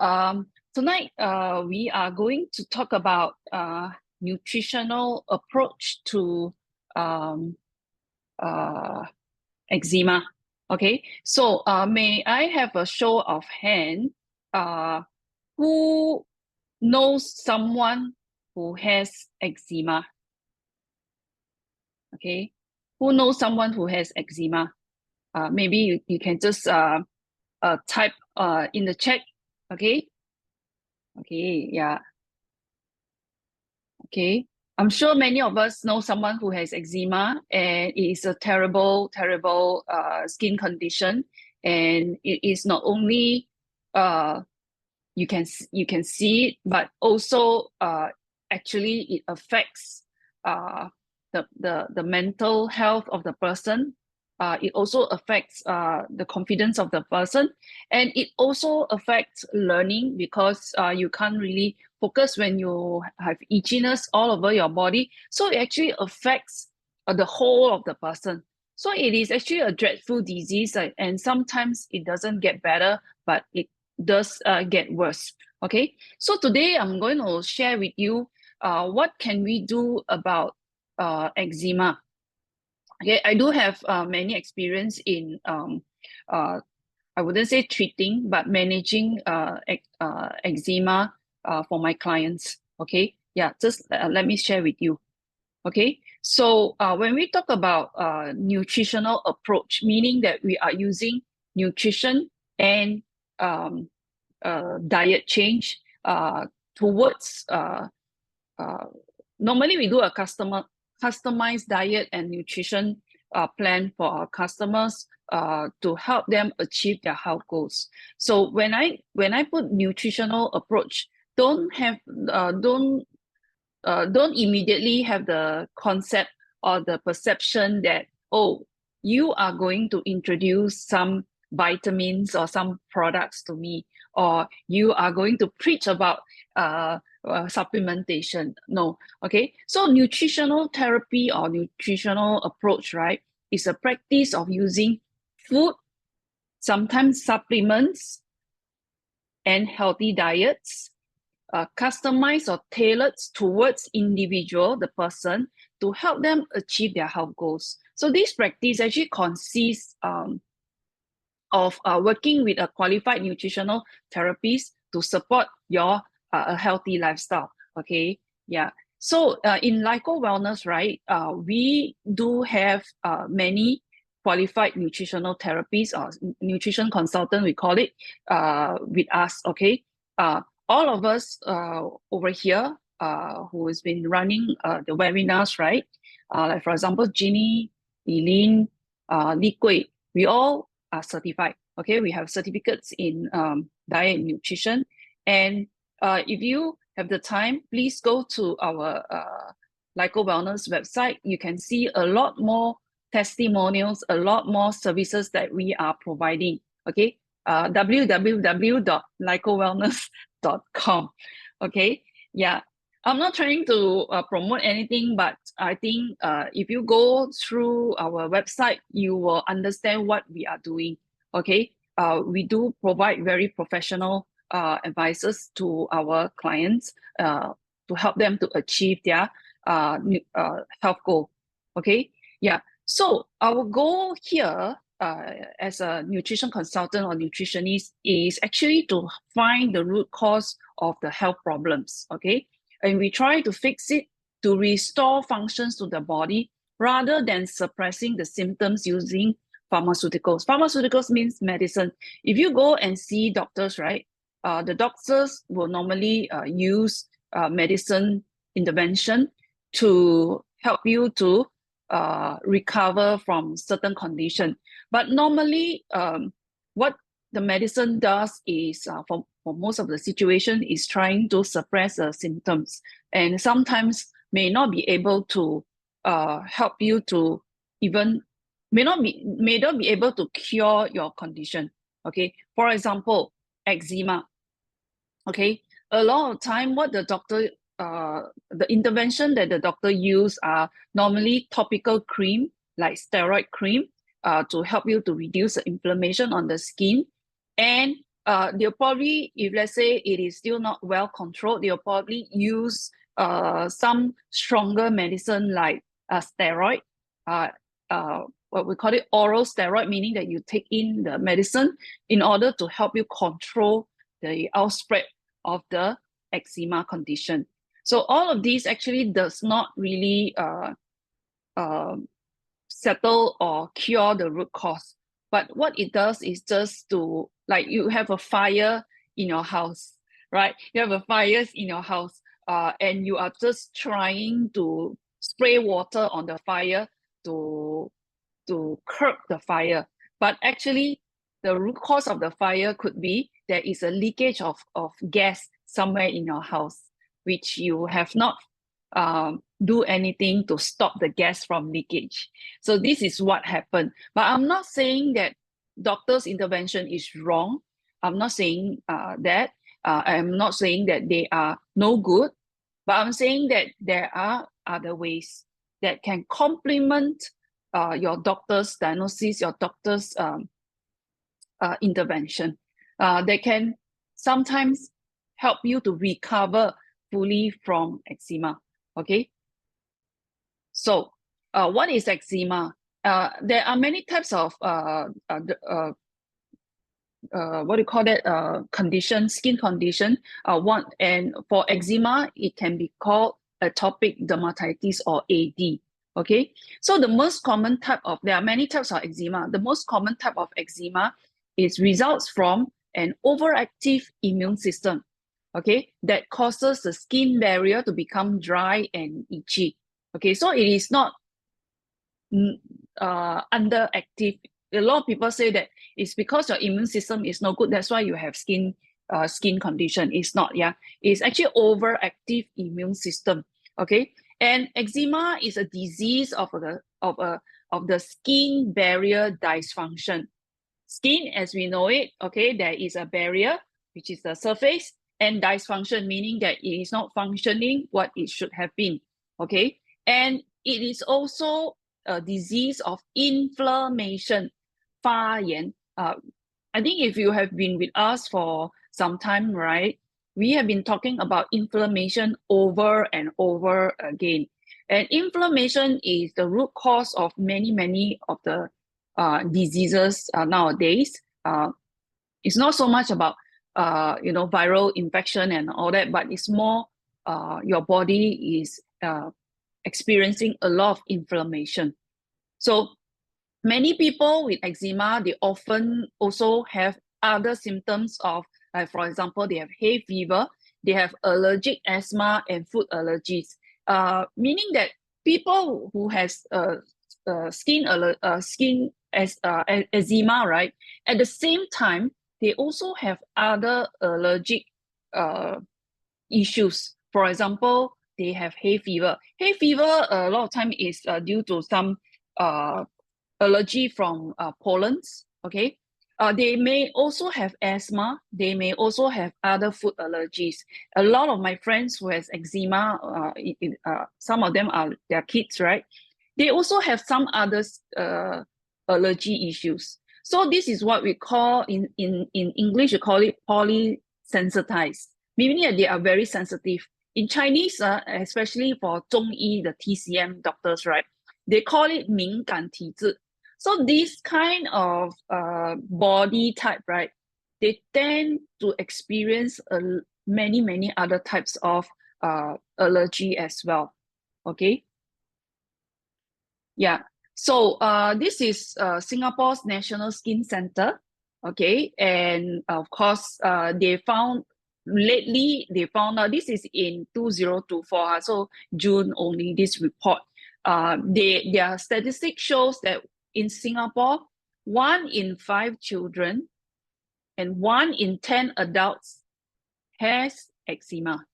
Tonight we are going to talk about nutritional approach to eczema. Okay, so may I have a show of hand who knows someone who has eczema? Okay, who knows someone who has eczema? Maybe you can just type in the chat. Okay. Okay, yeah. Okay. I'm sure many of us know someone who has eczema, and it is a terrible, terrible skin condition. And it is not only you can see it, but also actually it affects the mental health of the person. It also affects the confidence of the person, and it also affects learning, because you can't really focus when you have itchiness all over your body. So it actually affects the whole of the person. So it is actually a dreadful disease, and sometimes it doesn't get better, but it does get worse. Okay, so today I'm going to share with you what can we do about eczema. Okay, I do have many experience in I wouldn't say treating, but managing eczema for my clients. Okay, yeah, just let me share with you. Okay, so when we talk about nutritional approach, meaning that we are using nutrition and diet change towards normally we do a customized diet and nutrition plan for our customers to help them achieve their health goals. So when I put nutritional approach, don't immediately have the concept or the perception that, oh, you are going to introduce some vitamins or some products to me, or you are going to preach about supplementation. No. Okay, so nutritional therapy or nutritional approach, right, is a practice of using food, sometimes supplements, and healthy diets, customized or tailored towards individual, the person, to help them achieve their health goals. So this practice actually consists of working with a qualified nutritional therapist to support your a healthy lifestyle. Okay, yeah. So in Lico Wellness, right, we do have many qualified nutritional therapists or nutrition consultant, we call it, with us. Okay, all of us over here who has been running the webinars, right? Like for example, Ginny, Eileen, Li Gui, we all are certified. Okay, we have certificates in diet and nutrition. And if you have the time, please go to our Lico Wellness website. You can see a lot more testimonials, a lot more services that we are providing. Okay, www.licowellness.com. Okay, yeah. I'm not trying to promote anything, but I think if you go through our website, you will understand what we are doing. Okay, we do provide very professional advices to our clients to help them to achieve their health goal. Okay, yeah. So our goal here as a nutrition consultant or nutritionist is actually to find the root cause of the health problems. Okay, and we try to fix it to restore functions to the body rather than suppressing the symptoms using pharmaceuticals. Pharmaceuticals means medicine. If you go and see doctors, right, the doctors will normally use medicine intervention to help you to recover from certain condition. But normally, what the medicine does is, for most of the situation, is trying to suppress the symptoms, and sometimes may not be able to help you to even, may not be able to cure your condition. Okay, for example, eczema. Okay, a lot of time what the doctor, the intervention that the doctor use are normally topical cream, like steroid cream, to help you to reduce the inflammation on the skin, and they'll probably, if let's say it is still not well controlled, they'll probably use some stronger medicine like steroid, what we call it oral steroid, meaning that you take in the medicine in order to help you control the outspread of the eczema condition. So all of these actually does not really settle or cure the root cause. But what it does is just to, like, you have a fire in your house, right? You have a fire in your house, and you are just trying to spray water on the fire to curb the fire. But actually, the root cause of the fire could be there is a leakage of gas somewhere in your house, which you have not do anything to stop the gas from leakage. So this is what happened. But I'm not saying that doctor's intervention is wrong. I'm not saying that. I'm not saying that they are no good, but I'm saying that there are other ways that can complement your doctor's diagnosis, your doctor's intervention. They can sometimes help you to recover fully from eczema. Okay. So, what is eczema? There are many types of what do you call that? Condition, skin condition. And for eczema, it can be called atopic dermatitis or AD. Okay. So the most common type of, there are many types of eczema. The most common type of eczema is results from an overactive immune system. Okay, that causes the skin barrier to become dry and itchy. Okay, so it is not underactive. A lot of people say that it's because your immune system is no good, that's why you have skin condition. It's not, yeah. It's actually overactive immune system. Okay, and eczema is a disease of the skin barrier dysfunction. Skin, as we know it, okay, there is a barrier, which is the surface, and dysfunction, meaning that it is not functioning what it should have been, okay? And it is also a disease of inflammation, 发炎. I think if you have been with us for some time, right, we have been talking about inflammation over and over again. And inflammation is the root cause of many of the diseases nowadays. It's not so much about viral infection and all that, but it's more your body is experiencing a lot of inflammation. So many people with eczema, they often also have other symptoms of, like for example, they have hay fever, they have allergic asthma and food allergies, meaning that people who has skin eczema, right, at the same time, they also have other allergic issues. For example, they have hay fever. Hay fever, a lot of time is due to some allergy from pollens, okay? They may also have asthma. They may also have other food allergies. A lot of my friends who has eczema, some of them are their kids, right? They also have some other allergy issues. So this is what we call, in English, we call it polysensitized, meaning that they are very sensitive. In Chinese, especially for 中医, the TCM doctors, right, they call it 敏感体质. So this kind of body type, right, they tend to experience many other types of allergy as well, okay? Yeah. So this is Singapore's National Skin Center, okay? And of course, they found out, this is in 2024, so June only, this report. Their statistic shows that in Singapore, 1 in 5 children and 1 in 10 adults has eczema.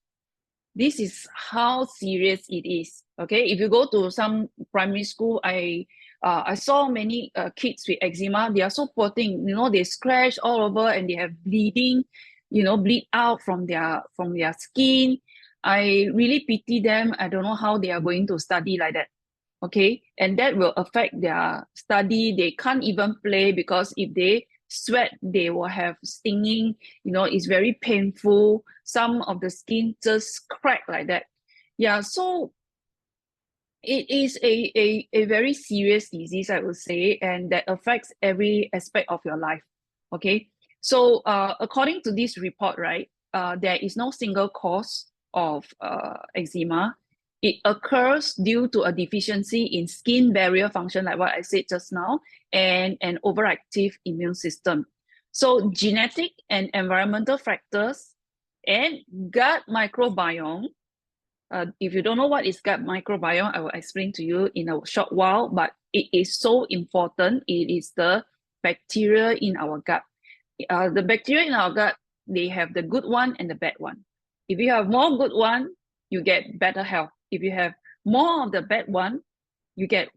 This is how serious it is. Okay, if you go to some primary school, I saw many kids with eczema. They are so poor thing, they scratch all over and they have bleeding, bleed out from their skin. I really pity them. I don't know how they are going to study like that. Okay, and that will affect their study. They can't even play because if they sweat, they will have stinging, you know, it's very painful. Some of the skin just crack like that. Yeah, so it is a very serious disease, I would say, and that affects every aspect of your life. Okay, so according to this report, right, there is no single cause of eczema. It occurs due to a deficiency in skin barrier function, like what I said just now, and an overactive immune system. So genetic and environmental factors and gut microbiome. If you don't know what is gut microbiome, I will explain to you in a short while, but it is so important. It is the bacteria in our gut. The bacteria in our gut, they have the good one and the bad one. If you have more good one, you get better health. If you have more of the bad one, you get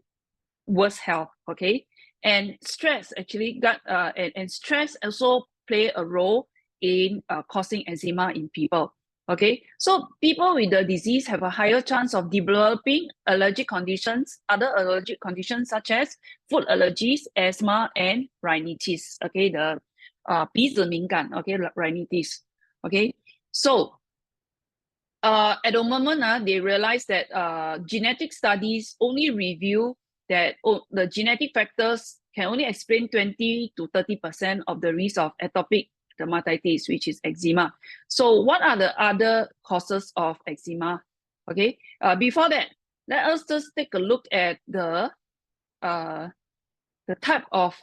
worse health, okay? And stress actually, and stress also play a role in causing eczema in people. Okay, so people with the disease have a higher chance of developing allergic conditions, other allergic conditions such as food allergies, asthma, and rhinitis. Okay, the 鼻子敏感, okay, rhinitis. Okay, so at the moment, they realize that genetic studies only reveal that the genetic factors can only explain 20 to 30% of the risk of atopic dermatitis, which is eczema. So what are the other causes of eczema? Okay, before that, let us just take a look at the type of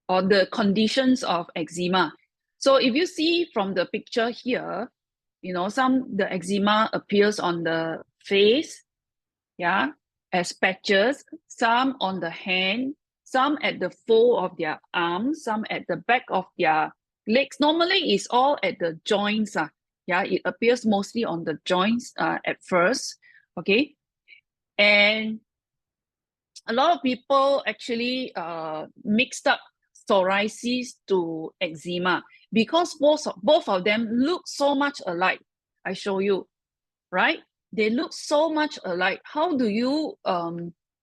or the conditions of eczema. So if you see from the picture here, you know, the eczema appears on the face, yeah, as patches, some on the hand, some at the fold of their arms, some at the back of their legs. Normally, it's all at the joints. Yeah, it appears mostly on the joints at first. Okay, and a lot of people actually mixed up psoriasis to eczema because both of them look so much alike. I show you, right? They look so much alike. How do you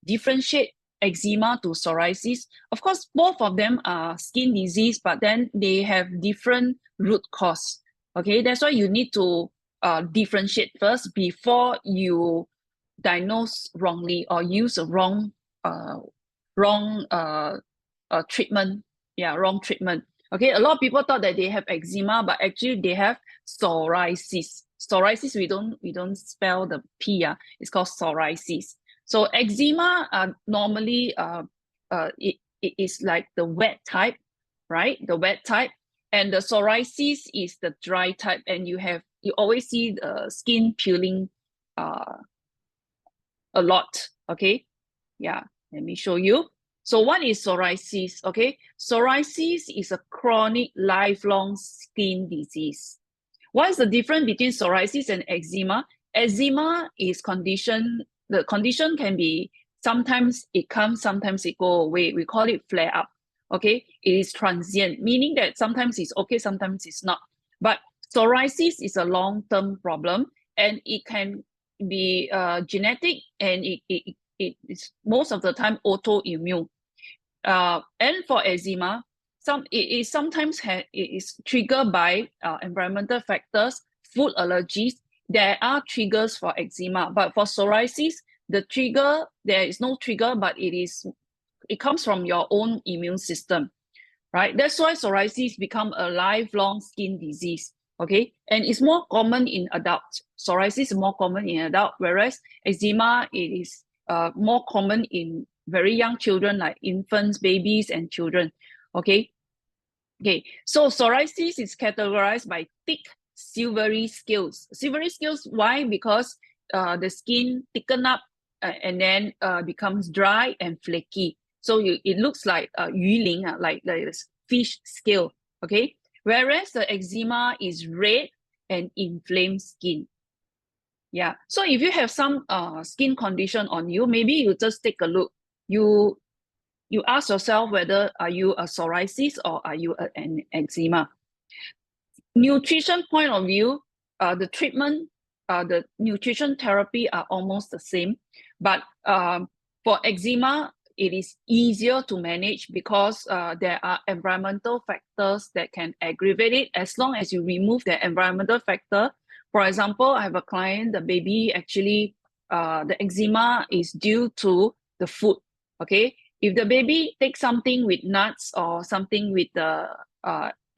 differentiate eczema to psoriasis? Of course, both of them are skin disease, but then they have different root cause. Okay, that's why you need to differentiate first before you diagnose wrongly or use a wrong treatment. Yeah, wrong treatment. Okay, a lot of people thought that they have eczema, but actually they have psoriasis. Psoriasis, we don't spell the P. It's called psoriasis. So eczema normally it is like the wet type, right? The wet type, and the psoriasis is the dry type, and you always see the skin peeling a lot. Okay, yeah, let me show you. So what is psoriasis? Okay, psoriasis is a chronic lifelong skin disease. What is the difference between psoriasis and eczema? Eczema is condition. The condition can be sometimes it comes, sometimes it go away. We call it flare up. Okay, it is transient, meaning that sometimes it's okay, sometimes it's not. But psoriasis is a long-term problem, and it can be genetic, and it is most of the time autoimmune. And for eczema, it is triggered by environmental factors, food allergies. There are triggers for eczema, but for psoriasis, there is no trigger, but it comes from your own immune system, right? That's why psoriasis become a lifelong skin disease. Okay, and it's more common in adults. Psoriasis is more common in adults, whereas eczema is more common in very young children, like infants, babies, and children. Okay, so psoriasis is categorized by thick silvery scales. Silvery scales, why? Because the skin thicken up and then becomes dry and flaky. So it looks like 鱼鳞, like the fish scale. Okay, whereas the eczema is red and inflamed skin. Yeah, so if you have some skin condition on you, maybe you just take a look. You ask yourself whether are you a psoriasis or are you an eczema. Nutrition point of view, the treatment, the nutrition therapy are almost the same, but for eczema, it is easier to manage because there are environmental factors that can aggravate it. As long as you remove the environmental factor, for example, I have a client, the baby actually, the eczema is due to the food, okay? If the baby takes something with nuts or something with the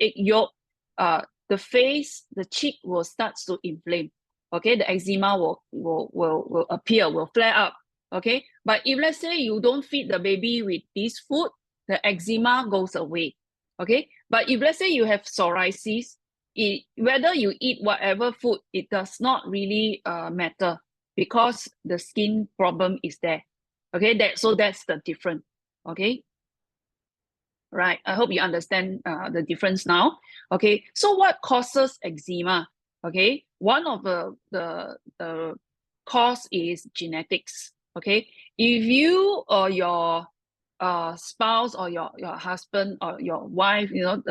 egg yolk, the face, the cheek will start to inflame, okay? The eczema will appear, will flare up, okay? But if let's say you don't feed the baby with this food, the eczema goes away, okay? But if let's say you have psoriasis, whether you eat whatever food, it does not really matter because the skin problem is there, okay? So that's the difference, okay? Right, I hope you understand the difference now. Okay, so what causes eczema? Okay, one of the cause is genetics. Okay, if you or your spouse or your husband or your wife, you know,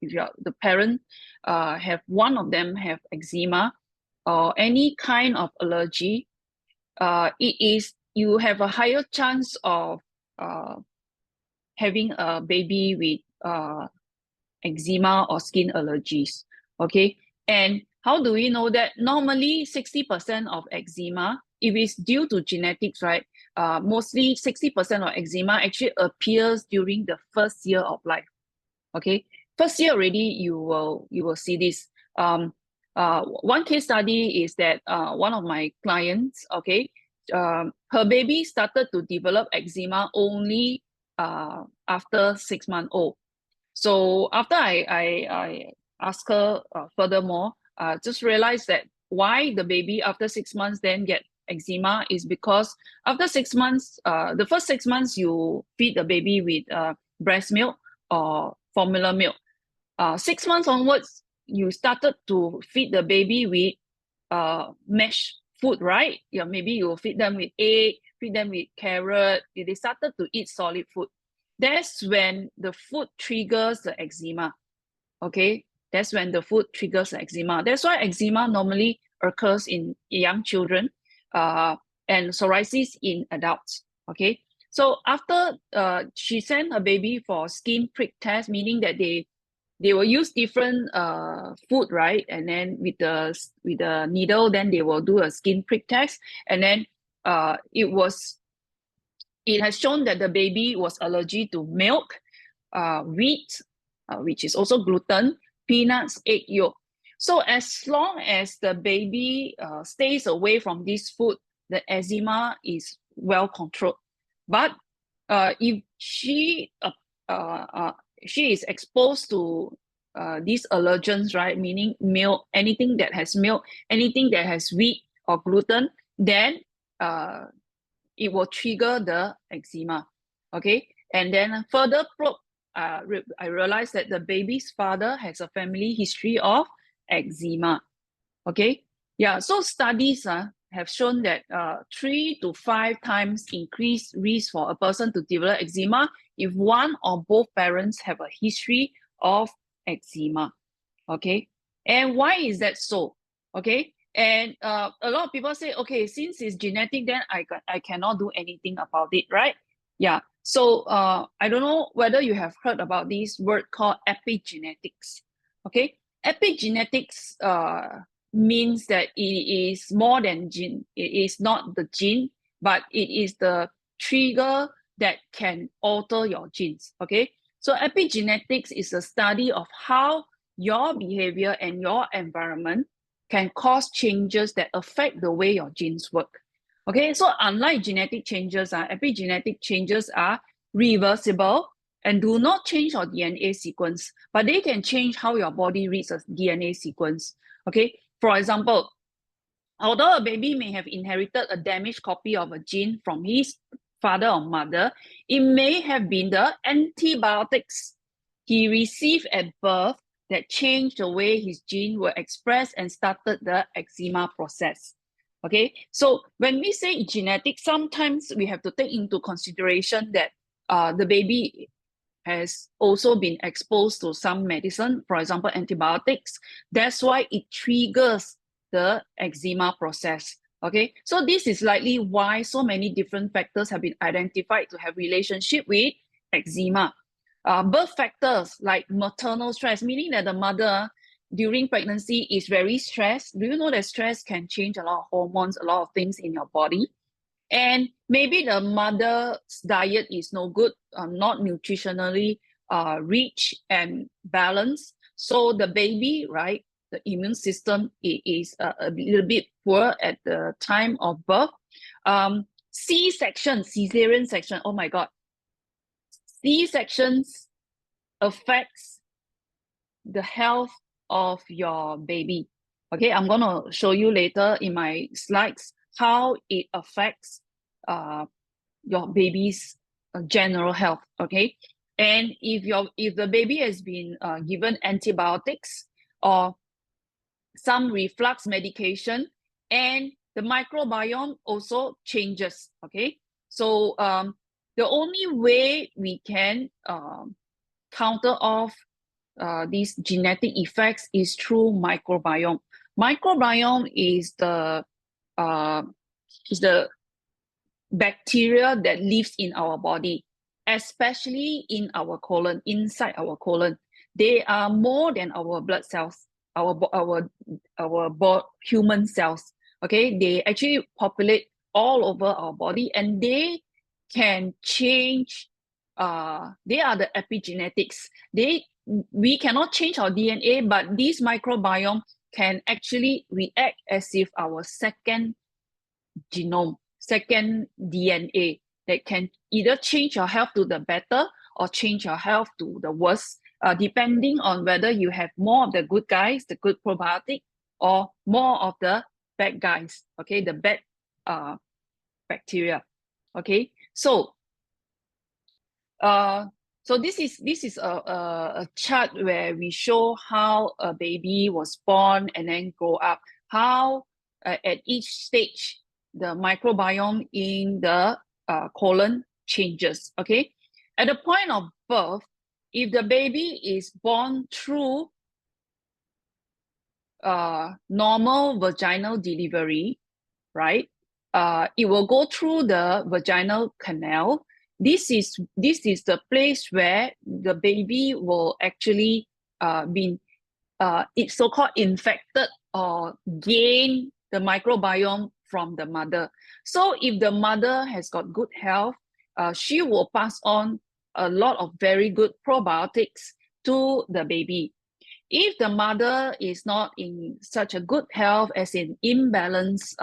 if the parent have one of them have eczema or any kind of allergy, you have a higher chance of having a baby with eczema or skin allergies, okay? And how do we know that? Normally, 60% of eczema, if it's due to genetics, right? Mostly 60% of eczema actually appears during the first year of life, okay? First year already, you will see this. One case study is that one of my clients, okay, her baby started to develop eczema only after 6 months old. So after I asked her furthermore, just realized that why the baby after 6 months then get eczema is because after 6 months, the first 6 months you feed the baby with breast milk or formula milk. 6 months onwards, you started to feed the baby with mashed food, right? Yeah, maybe you feed them with egg, feed them with carrot. They started to eat solid food. That's when the food triggers the eczema, okay? That's when the food triggers the eczema. That's why eczema normally occurs in young children and psoriasis in adults, okay? So after she sent her baby for skin prick test, meaning that they will use different food, right? And then with the needle, then they will do a skin prick test. And then it has shown that the baby was allergic to milk, wheat, which is also gluten, peanuts, egg yolk. So as long as the baby stays away from this food, the eczema is well controlled. But if she is exposed to these allergens, right? Meaning milk, anything that has milk, anything that has wheat or gluten, then it will trigger the eczema, okay? And then further probe, I realized that the baby's father has a family history of eczema, okay? Yeah, so studies have shown that 3 to 5 times increased risk for a person to develop eczema if one or both parents have a history of eczema, okay? And why is that so, okay? And a lot of people say, okay, since it's genetic, then I cannot do anything about it, right? Yeah, so I don't know whether you have heard about this word called epigenetics, okay? Epigenetics means that it is more than gene. It is not the gene, but it is the trigger that can alter your genes, okay? So epigenetics is a study of how your behavior and your environment can cause changes that affect the way your genes work. Okay, so unlike genetic changes, epigenetic changes are reversible and do not change your DNA sequence, but they can change how your body reads a DNA sequence. Okay, for example, although a baby may have inherited a damaged copy of a gene from his father or mother, it may have been the antibiotics he received at birth that changed the way his gene were expressed and started the eczema process. Okay, so when we say genetic, sometimes we have to take into consideration that the baby has also been exposed to some medicine, for example, antibiotics. That's why it triggers the eczema process. Okay, so this is likely why so many different factors have been identified to have relationship with eczema. Birth factors like maternal stress, meaning that the mother during pregnancy is very stressed. Do you know that stress can change a lot of hormones, a lot of things in your body? And maybe the mother's diet is no good, not nutritionally rich and balanced. So the baby, right, the immune system is a little bit poor at the time of birth. C-section, cesarean section, oh my God. C-sections affects the health of your baby. Okay, I'm going to show you later in my slides how it affects your baby's general health. Okay, and if the baby has been given antibiotics or some reflux medication, and the microbiome also changes. Okay, so the only way we can counter off these genetic effects is through microbiome. Microbiome is the bacteria that lives in our body, especially in our colon, inside our colon. They are more than our blood cells, our human cells. Okay, they actually populate all over our body, and they can change. They are the epigenetics. We cannot change our DNA, but this microbiome can actually react as if our second genome, second DNA, that can either change your health to the better or change your health to the worse, depending on whether you have more of the good guys, the good probiotic, or more of the bad guys, okay, the bad bacteria. Okay, so this is a chart where we show how a baby was born and then grow up, how at each stage the microbiome in the colon changes. Okay, at the point of birth, if the baby is born through normal vaginal delivery, right, it will go through the vaginal canal. This is the place where the baby will actually it's so-called infected or gain the microbiome from the mother. So if the mother has got good health, she will pass on a lot of very good probiotics to the baby. If the mother is not in such a good health, as in imbalanced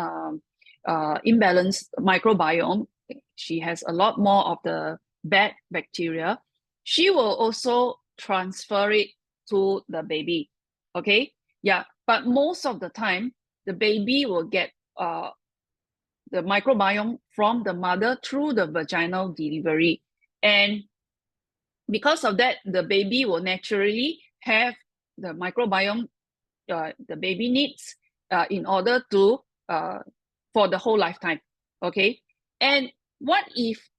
microbiome, she has a lot more of the bad bacteria, she will also transfer it to the baby. Okay, yeah, but most of the time the baby will get the microbiome from the mother through the vaginal delivery, and because of that, the baby will naturally have the microbiome the baby needs in order to for the whole lifetime. Okay, and what if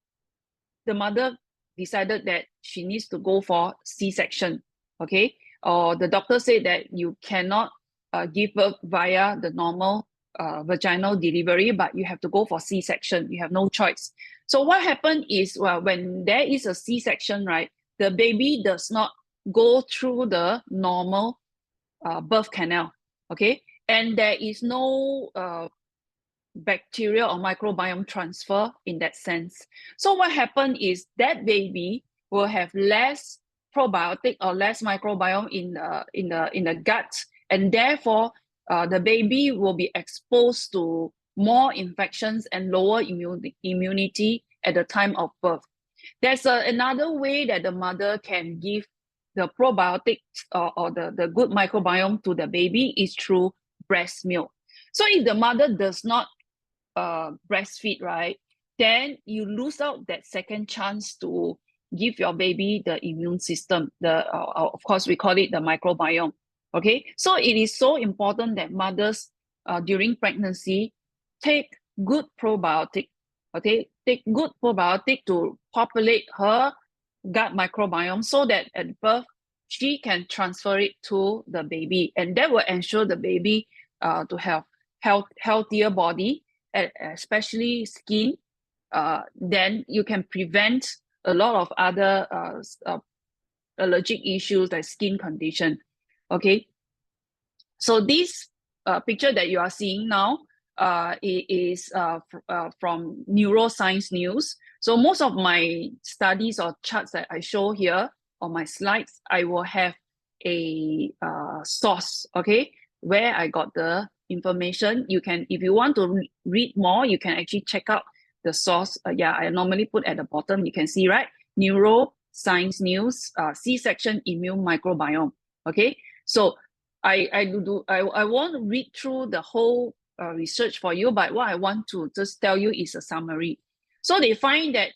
the mother decided that she needs to go for C-section? Okay, or the doctor said that you cannot give birth via the normal vaginal delivery, but you have to go for C-section. You have no choice. So what happened is, well, when there is a C-section, right, the baby does not go through the normal birth canal. Okay, and there is no bacteria or microbiome transfer in that sense. So what happened is that baby will have less probiotic or less microbiome in the gut, and therefore the baby will be exposed to more infections and lower immunity at the time of birth. There's another way that the mother can give the probiotics or the good microbiome to the baby is through breast milk. So if the mother does not breastfeed, right, then you lose out that second chance to give your baby the immune system. Of course, we call it the microbiome. Okay, so it is so important that mothers during pregnancy take good probiotic. Okay, take good probiotic to populate her gut microbiome so that at birth she can transfer it to the baby, and that will ensure the baby to have healthier body especially skin, then you can prevent a lot of other allergic issues like skin condition. Okay, so this picture that you are seeing now it is from Neuroscience News. So most of my studies or charts that I show here on my slides, I will have a source, okay, where I got the information. You can, if you want to read more, you can actually check out the source. Yeah, I normally put at the bottom. You can see, right? Neuroscience News, C-section immune microbiome. Okay, so I won't read through the whole research for you, but what I want to just tell you is a summary. So they find that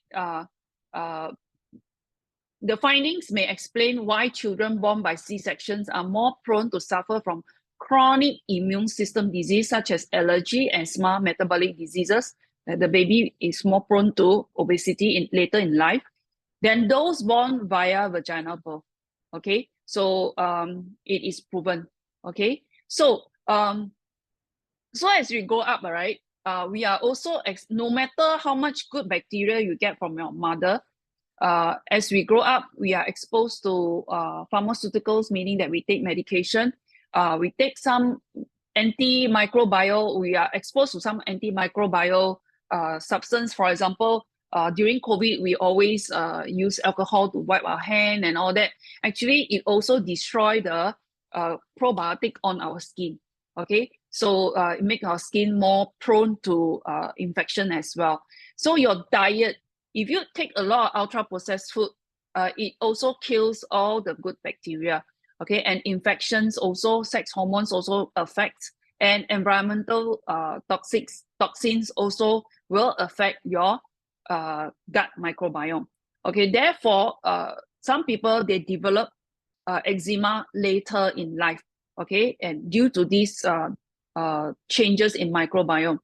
the findings may explain why children born by C-sections are more prone to suffer from chronic immune system disease such as allergy, asthma, metabolic diseases. The baby is more prone to obesity later in life than those born via vaginal birth. Okay, so it is proven. Okay, so so as we grow up, right, we are also, no matter how much good bacteria you get from your mother, as we grow up, we are exposed to pharmaceuticals, meaning that we take medication, we take some antimicrobial, we are exposed to some antimicrobial substance. For example, during COVID, we always use alcohol to wipe our hand and all that. Actually, it also destroys the probiotic on our skin. Okay, so it makes our skin more prone to infection as well. So your diet, if you take a lot of ultra processed food, it also kills all the good bacteria. Okay, and infections also, sex hormones also affect, and environmental toxins also will affect your gut microbiome. Okay, therefore, some people, they develop eczema later in life. Okay, and due to these changes in microbiome.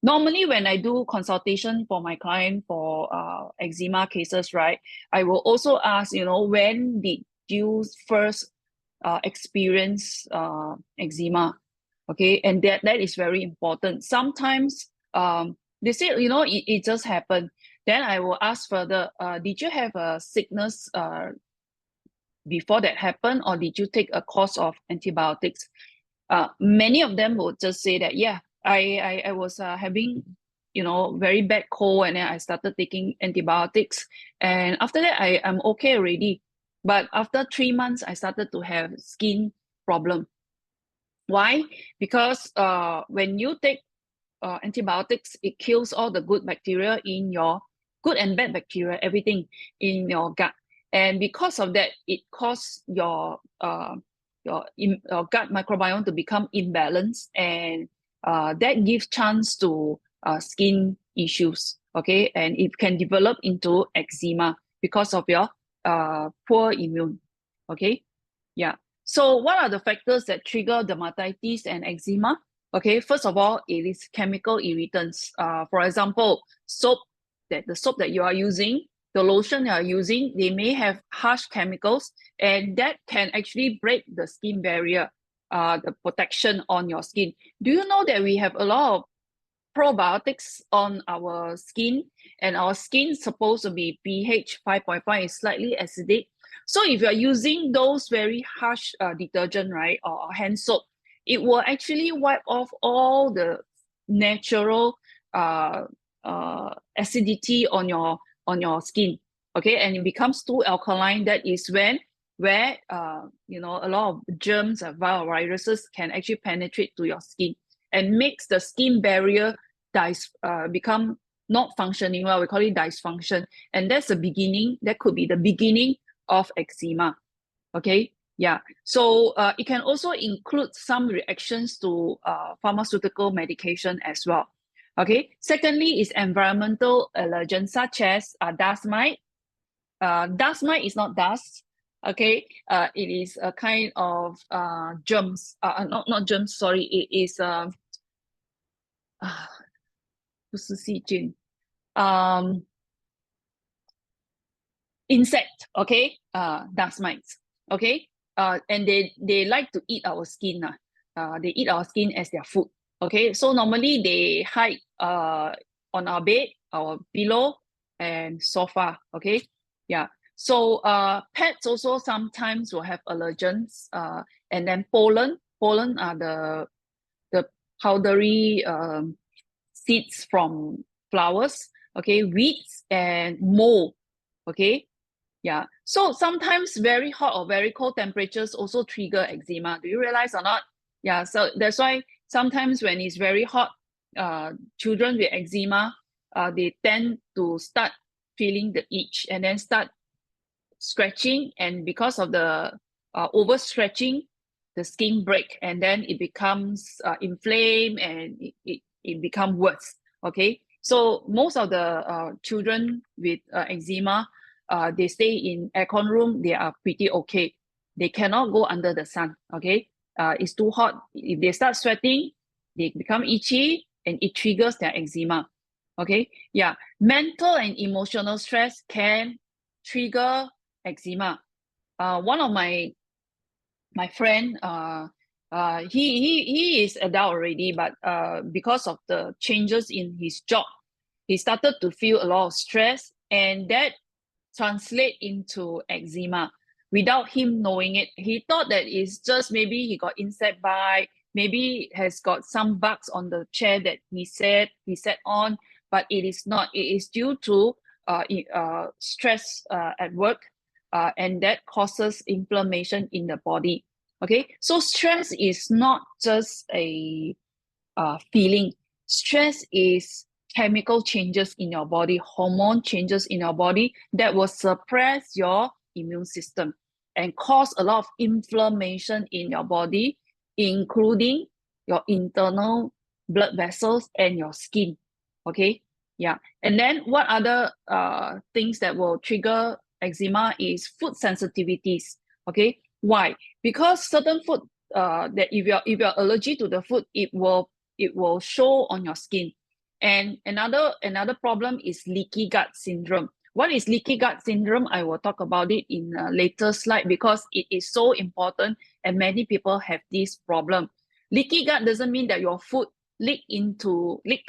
Normally, when I do consultation for my client for eczema cases, right, I will also ask, you know, when did you first experience eczema? Okay, and that is very important. Sometimes they say, you know, it just happened. Then I will ask further, did you have a sickness before that happened, or did you take a course of antibiotics? Many of them would just say that, yeah, I was having, you know, very bad cold, and then I started taking antibiotics, and after that I'm okay already. But after 3 months, I started to have skin problem. Why? Because when you take antibiotics, it kills all the good bacteria in your, good and bad bacteria, everything in your gut. And because of that, it causes your gut microbiome to become imbalanced, and that gives chance to skin issues. Okay, and it can develop into eczema because of your poor immune. Okay, yeah. So what are the factors that trigger dermatitis and eczema? Okay, first of all, it is chemical irritants. For example, the soap that you are using, the lotion you are using, they may have harsh chemicals, and that can actually break the skin barrier, the protection on your skin. Do you know that we have a lot of probiotics on our skin, and our skin is supposed to be pH 5.5, is slightly acidic. So if you're using those very harsh detergent, right, or hand soap, it will actually wipe off all the natural acidity on your skin. Okay, and it becomes too alkaline. That is where you know, a lot of germs, viruses can actually penetrate to your skin and makes the skin barrier become not functioning well. We call it dysfunction, and that's the beginning. That could be the beginning of eczema. Okay, yeah. So it can also include some reactions to pharmaceutical medication as well. Okay. Secondly is environmental allergens such as dust mite. Dust mite is not dust. Okay, it is a kind of germs. Not germs. Sorry, it is不是细菌. Insect. Okay, dust mites. Okay, and they like to eat our skin. They eat our skin as their food. Okay, so normally they hide on our bed, our pillow, and sofa. Okay, yeah. So pets also sometimes will have allergens. And then pollen. Pollen are the powdery seeds from flowers. Okay, weeds and mold. Okay, yeah. So sometimes very hot or very cold temperatures also trigger eczema. Do you realize or not? Yeah. So that's why sometimes when it's very hot, children with eczema, they tend to start feeling the itch and then start scratching. And because of the overstretching, the skin break and then it becomes inflamed and it becomes worse. Okay. So most of the children with eczema, they stay in aircon room, they are pretty okay. They cannot go under the sun. Okay. It's too hot. If they start sweating, they become itchy and it triggers their eczema. Okay. Yeah. Mental and emotional stress can trigger eczema. One of my friend, he is adult already, but because of the changes in his job, he started to feel a lot of stress, and that translate into eczema without him knowing it. He thought that it's just maybe he got insect bite, maybe has got some bugs on the chair that he sat on, but it is not. It is due to stress at work, and that causes inflammation in the body. Okay, so stress is not just a feeling. Stress is chemical changes in your body, hormone changes in your body that will suppress your immune system and cause a lot of inflammation in your body, including your internal blood vessels and your skin. Okay, yeah. And then what other things that will trigger eczema is food sensitivities. Okay, why? Because certain food that if you're allergic to the food, it will show on your skin. And another problem is leaky gut syndrome. What is leaky gut syndrome? I will talk about it in a later slide because it is so important and many people have this problem. Leaky gut doesn't mean that your food leak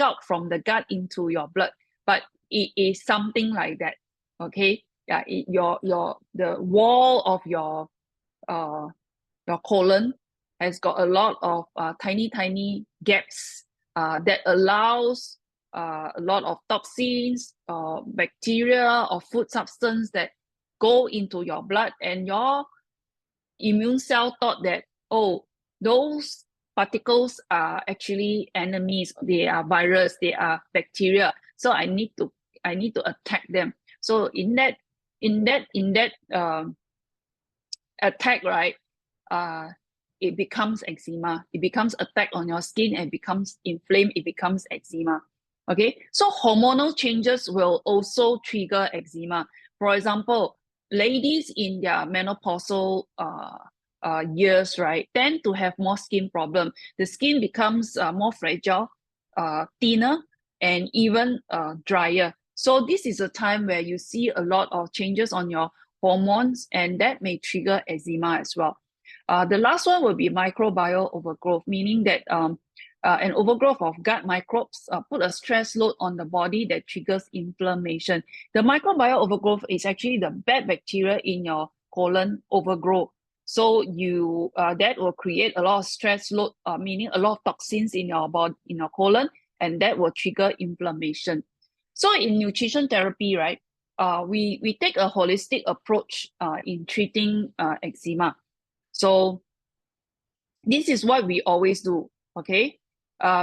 out from the gut into your blood, but it is something like that. Okay, yeah, the wall of your colon has got a lot of tiny gaps that allows a lot of toxins, bacteria, or food substance that go into your blood, and your immune cell thought that, oh, those particles are actually enemies. They are virus. They are bacteria. So I need to attack them. So in that attack, right? It becomes eczema. It becomes attack on your skin and becomes inflamed. It becomes eczema. Okay, so hormonal changes will also trigger eczema. For example, ladies in their menopausal years, right, tend to have more skin problem. The skin becomes more fragile, thinner, and even drier. So this is a time where you see a lot of changes on your hormones, and that may trigger eczema as well. The last one will be microbial overgrowth, meaning that an overgrowth of gut microbes put a stress load on the body that triggers inflammation. The microbial overgrowth is actually the bad bacteria in your colon overgrow. So that will create a lot of stress load, meaning a lot of toxins in your body, in your colon, and that will trigger inflammation. So in nutrition therapy, right, we take a holistic approach in treating eczema. So this is what we always do, okay,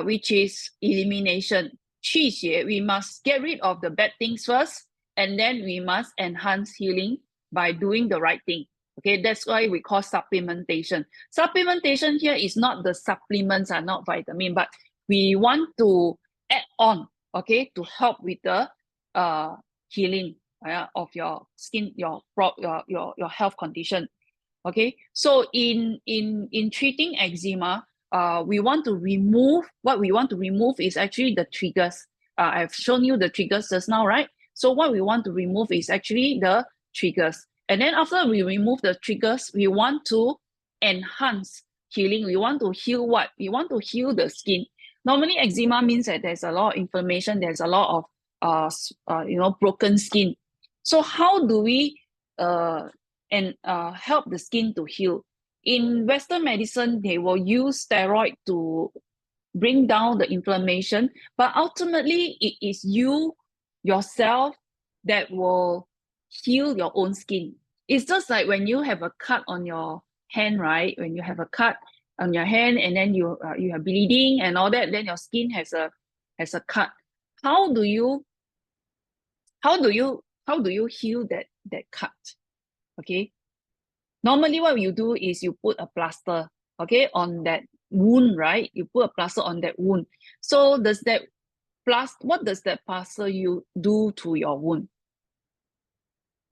which is elimination. 去邪, we must get rid of the bad things first, and then we must enhance healing by doing the right thing. Okay, that's why we call supplementation. Supplementation here is not the supplements, are not vitamin, but we want to add on, okay, to help with the healing of your skin, your health condition. Okay, so in treating eczema, we want to remove, what we want to remove is actually the triggers. I've shown you the triggers just now, right? So what we want to remove is actually the triggers. And then after we remove the triggers, we want to enhance healing. We want to heal what? We want to heal the skin. Normally, eczema means that there's a lot of inflammation, there's a lot of broken skin. So how do we help the skin to heal? In Western medicine, they will use steroid to bring down the inflammation, but ultimately it is you yourself that will heal your own skin. It's just like when you have a cut on your hand, right? When you have a cut on your hand and then you have bleeding and all that, then your skin has a cut. How do you heal that cut? Okay. Normally what you do is you put a plaster, okay, on that wound, right? You put a plaster on that wound. So what does that plaster you do to your wound?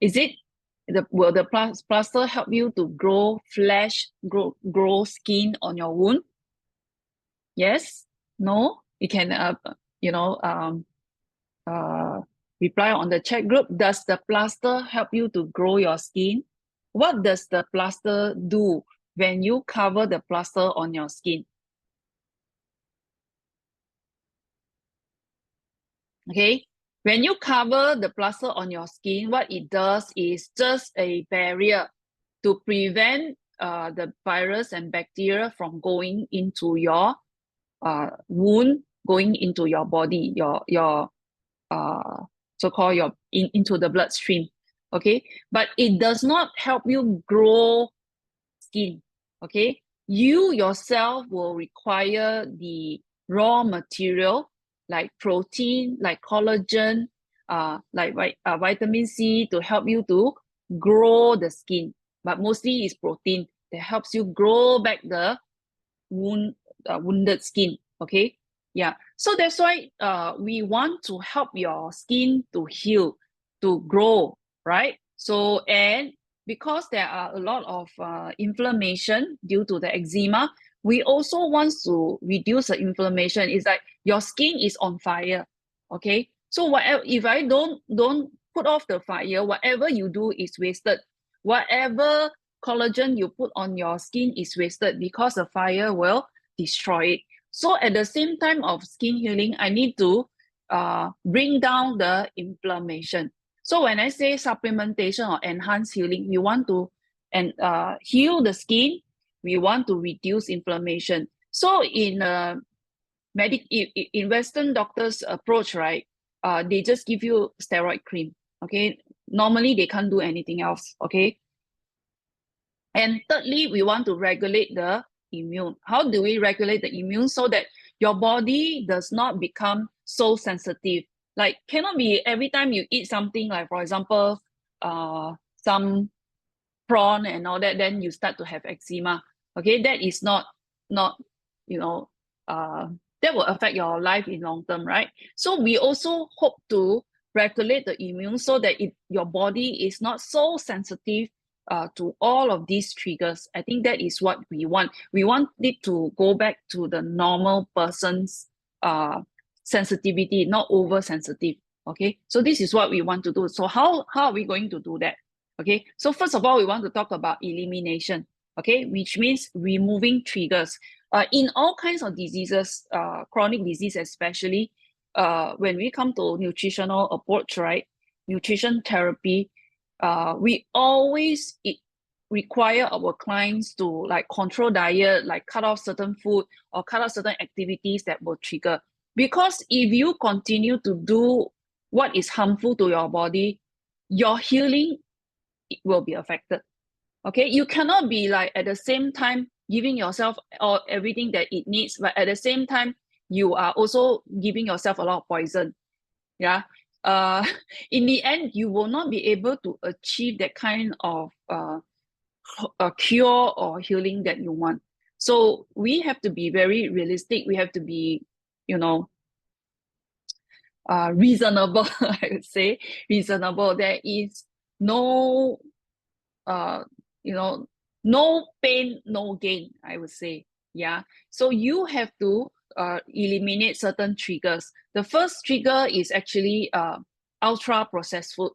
Will the plaster help you to grow flesh, grow skin on your wound? Yes? No? You can reply on the chat group. Does the plaster help you to grow your skin? What does the plaster do when you cover the plaster on your skin? Okay, when you cover the plaster on your skin, what it does is just a barrier to prevent the virus and bacteria from going into your wound, going into your body, your so-called into the bloodstream. Okay, but it does not help you grow skin. Okay, you yourself will require the raw material like protein, like collagen, like vitamin C to help you to grow the skin. But mostly it's protein that helps you grow back the wounded skin. Okay, yeah. So that's why we want to help your skin to heal, to grow, right? So, and because there are a lot of inflammation due to the eczema, we also want to reduce the inflammation. It's like your skin is on fire, okay? So whatever, if I don't put off the fire, whatever you do is wasted. Whatever collagen you put on your skin is wasted because the fire will destroy it. So at the same time of skin healing, I need to bring down the inflammation. So when I say supplementation or enhanced healing, we want to heal the skin, we want to reduce inflammation. So in Western doctors' approach, right, they just give you steroid cream, okay? Normally, they can't do anything else, okay? And thirdly, we want to regulate the immune. How do we regulate the immune so that your body does not become so sensitive? Like, cannot be every time you eat something, like for example, some prawn and all that, then you start to have eczema. Okay, that is not that will affect your life in long term, right? So we also hope to regulate the immune so that your body is not so sensitive to all of these triggers. I think that is what we want. We want it to go back to the normal person's sensitivity, not oversensitive. Okay, so this is what we want to do. So how are we going to do that? Okay, so first of all, we want to talk about elimination. Okay, which means removing triggers. In all kinds of diseases, chronic disease especially, when we come to nutritional approach, right, nutrition therapy, we always require our clients to like control diet, like cut off certain food or cut off certain activities that will trigger. Because if you continue to do what is harmful to your body, your healing will be affected. Okay, you cannot be like at the same time giving yourself everything that it needs, but at the same time you are also giving yourself a lot of poison. Yeah. In the end, you will not be able to achieve that kind of a cure or healing that you want. So we have to be very realistic. We have to be, reasonable. I would say reasonable. There is no, no pain, no gain, I would say. Yeah. So you have to eliminate certain triggers. The first trigger is actually ultra processed food.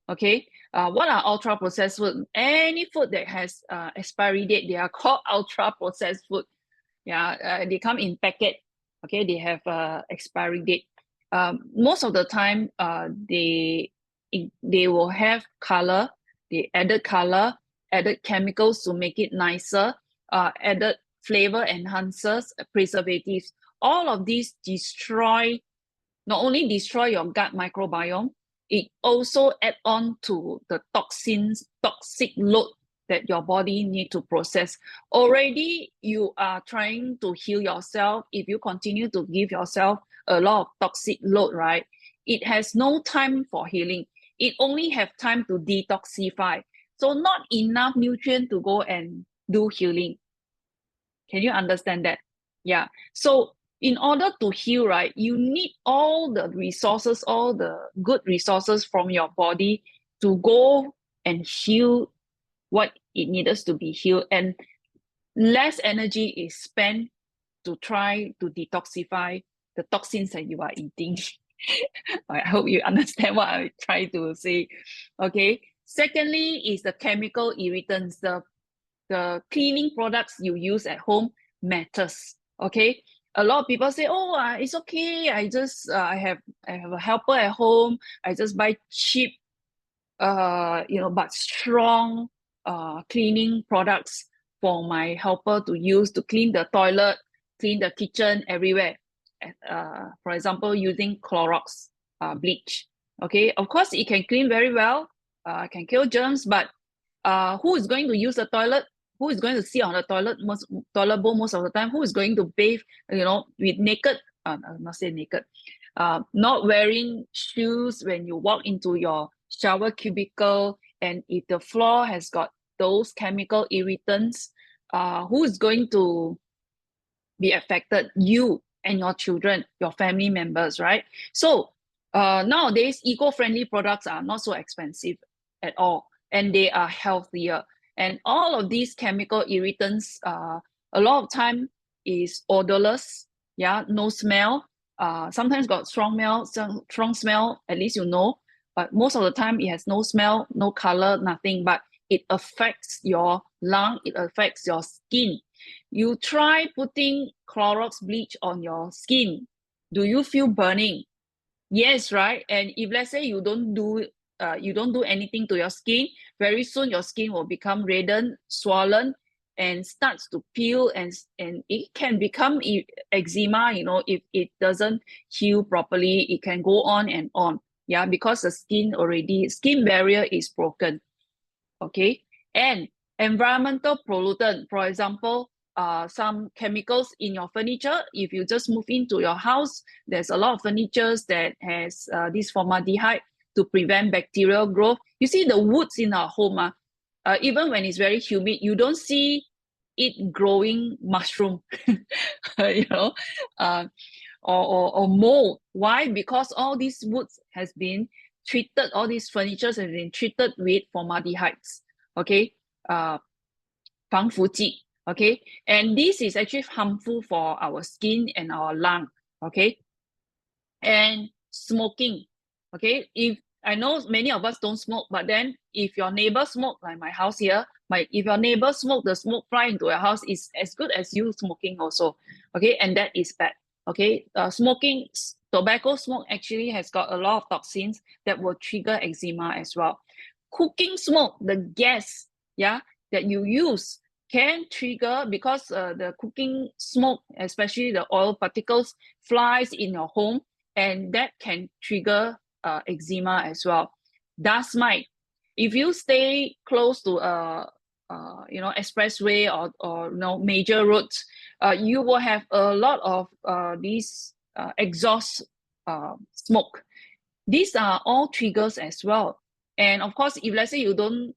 Okay. What are ultra processed food? Any food that has expiry date, they are called ultra processed food. Yeah. They come in packet. Okay, they have expiry date. Most of the time, they will have color. They added color, added chemicals to make it nicer, added flavor enhancers, preservatives. All of these not only destroy your gut microbiome, it also add on to the toxic load that your body need to process. Already you are trying to heal yourself. If you continue to give yourself a lot of toxic load, right? It has no time for healing. It only have time to detoxify. So not enough nutrient to go and do healing. Can you understand that? Yeah. So in order to heal, right, you need all the resources, all the good resources from your body to go and heal what it needs to be healed. And less energy is spent to try to detoxify the toxins that you are eating. I hope you understand what I try to say. Okay. Secondly is the chemical irritants. The cleaning products you use at home matters. Okay. A lot of people say, oh, it's okay. I have a helper at home. I just buy cheap, but strong cleaning products for my helper to use to clean the toilet, clean the kitchen, everywhere. For example, using Clorox bleach. Okay, of course, it can clean very well, can kill germs, but who is going to use the toilet? Who is going to sit on the toilet bowl most of the time? Who is going to bathe, with naked, not say naked, not wearing shoes when you walk into your shower cubicle, and if the floor has got those chemical irritants, who is going to be affected? You and your children, your family members, right? So nowadays, eco-friendly products are not so expensive at all, and they are healthier. And all of these chemical irritants, a lot of time is odorless, yeah, no smell. Sometimes got strong smell, at least you know, but most of the time it has no smell, no color, nothing, but it affects your lung, it affects your skin. You try putting Clorox bleach on your skin. Do you feel burning? Yes, right? And if let's say you don't do anything to your skin, very soon your skin will become reddened, swollen, and starts to peel, and it can become eczema. If it doesn't heal properly, it can go on and on. Yeah, because the skin barrier is broken. Okay, and environmental pollutant, for example, some chemicals in your furniture. If you just move into your house, there's a lot of furnitures that has this formaldehyde to prevent bacterial growth. You see the woods in our home, even when it's very humid, you don't see it growing mushroom, or mold. Why? Because all these woods has been treated, all these furnitures have been treated with formaldehydes. Okay, 防腐剂. Okay, and this is actually harmful for our skin and our lung. Okay, and smoking. Okay, if I know many of us don't smoke, but then if your neighbor smoke, like my house here, if your neighbor smoke, the smoke fly into your house is as good as you smoking also. Okay, and that is bad. Okay, tobacco smoke actually has got a lot of toxins that will trigger eczema as well. Cooking smoke, the gas, yeah, that you use can trigger, because the cooking smoke, especially the oil particles, flies in your home, and that can trigger eczema as well. Dust mite. If you stay close to expressway or major roads, you will have a lot of these exhaust smoke. These are all triggers as well. And of course, if let's say you don't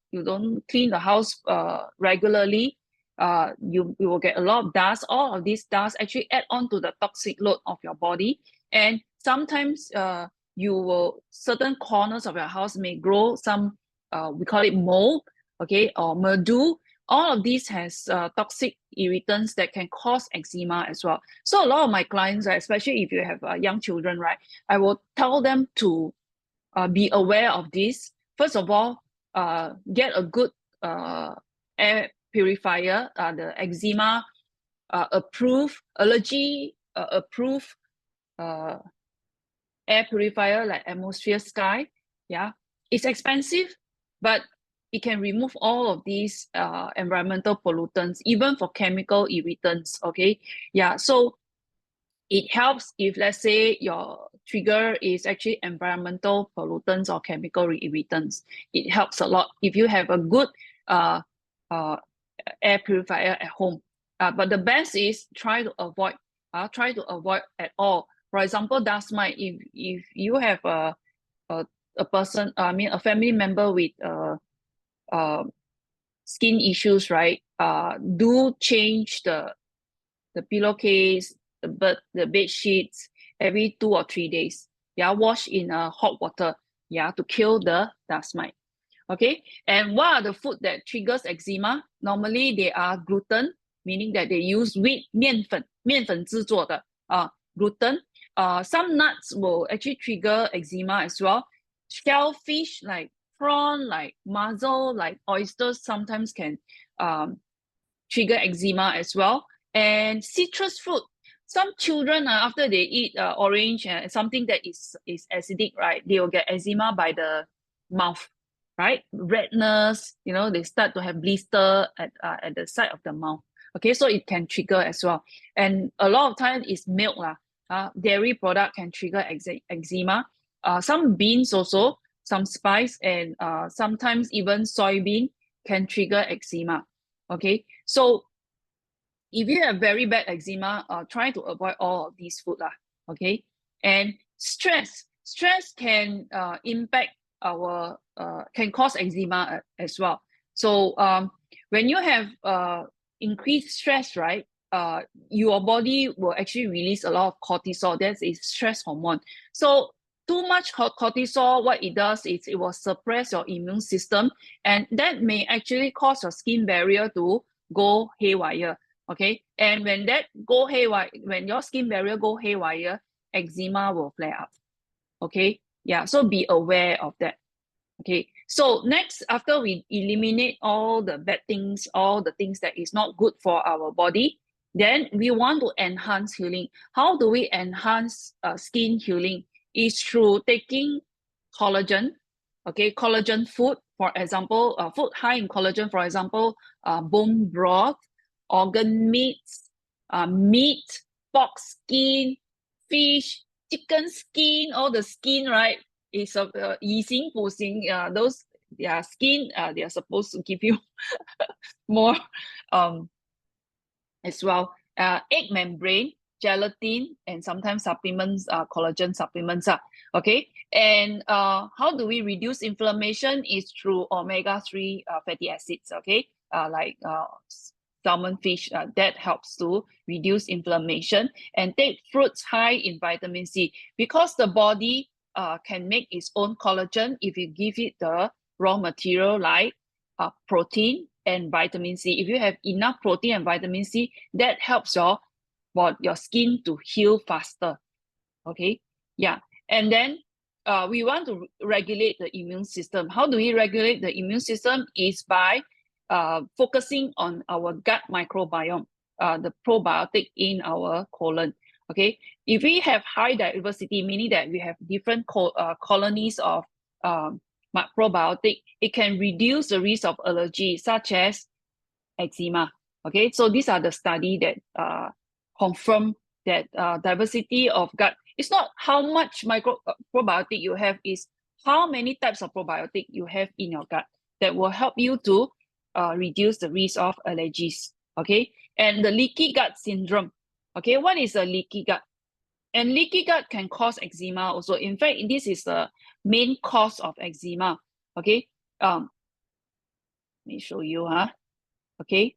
clean the house regularly, you will get a lot of dust. All of these dust actually add on to the toxic load of your body, and sometimes certain corners of your house may grow some, we call it mold, okay, or mildew. All of these has toxic irritants that can cause eczema as well. So a lot of my clients, right, especially if you have young children, right, I will tell them to be aware of this. First of all, get a good air purifier, the eczema approved, allergy approved air purifier like Atmosphere Sky. Yeah, it's expensive, but it can remove all of these environmental pollutants, even for chemical irritants. Okay, yeah, so it helps if, let's say, your trigger is actually environmental pollutants or chemical irritants. It helps a lot if you have a good air purifier at home. But the best is try to avoid at all. For example, dust mite. If you have a person, I mean, a family member with skin issues, right? Do change the pillowcase, the bed sheets every 2 or 3 days. Yeah, wash in hot water. Yeah, to kill the dust mite. Okay, and what are the food that triggers eczema? Normally they are gluten, meaning that they use wheat 面粉制作的 gluten. Some nuts will actually trigger eczema as well. Shellfish like prawn, like mussel, like oysters sometimes can trigger eczema as well. And citrus fruit. Some children, after they eat orange and something that is acidic, right, they will get eczema by the mouth, right? Redness, you know, they start to have blister at the side of the mouth. Okay, so it can trigger as well. And a lot of times it's milk. Dairy product can trigger eczema. Some beans also, some spice, and sometimes even soybean can trigger eczema. Okay, so if you have very bad eczema, try to avoid all of these food. Okay, and stress can impact our can cause eczema as well. So when you have increased stress, right, your body will actually release a lot of cortisol. That's a stress hormone. So too much cortisol, what it does is it will suppress your immune system, and that may actually cause your skin barrier to go haywire. Okay, and when that go haywire, when your skin barrier go haywire, eczema will flare up. Okay, yeah, so be aware of that. Okay, so next, after we eliminate all the bad things, all the things that is not good for our body, then we want to enhance healing. How do we enhance skin healing? Is through taking collagen. Okay, collagen food, for example, food high in collagen, for example, bone broth, organ meats, meat, pork skin, fish, chicken skin, all the skin, right? Is of 以形补形, those their skin, they are supposed to give you more as well. Egg membrane, gelatin, and sometimes supplements, collagen supplements. Okay, and how do we reduce inflammation? Is through omega-3 fatty acids. Okay, like salmon fish, that helps to reduce inflammation. And take fruits high in vitamin C, because the body can make its own collagen if you give it the raw material like protein and vitamin C. If you have enough protein and vitamin C, that helps your skin to heal faster. Okay, yeah. And then we want to regulate the immune system. How do we regulate the immune system? Is by focusing on our gut microbiome, the probiotic in our colon. Okay, if we have high diversity, meaning that we have different colonies of probiotic, it can reduce the risk of allergy, such as eczema. Okay, so these are the study that confirm that diversity of gut. It's not how much probiotic you have, is how many types of probiotic you have in your gut that will help you to reduce the risk of allergies. Okay, and the leaky gut syndrome. Okay, what is a leaky gut? And leaky gut can cause eczema also. In fact, this is the main cause of eczema. Okay, let me show you. Okay,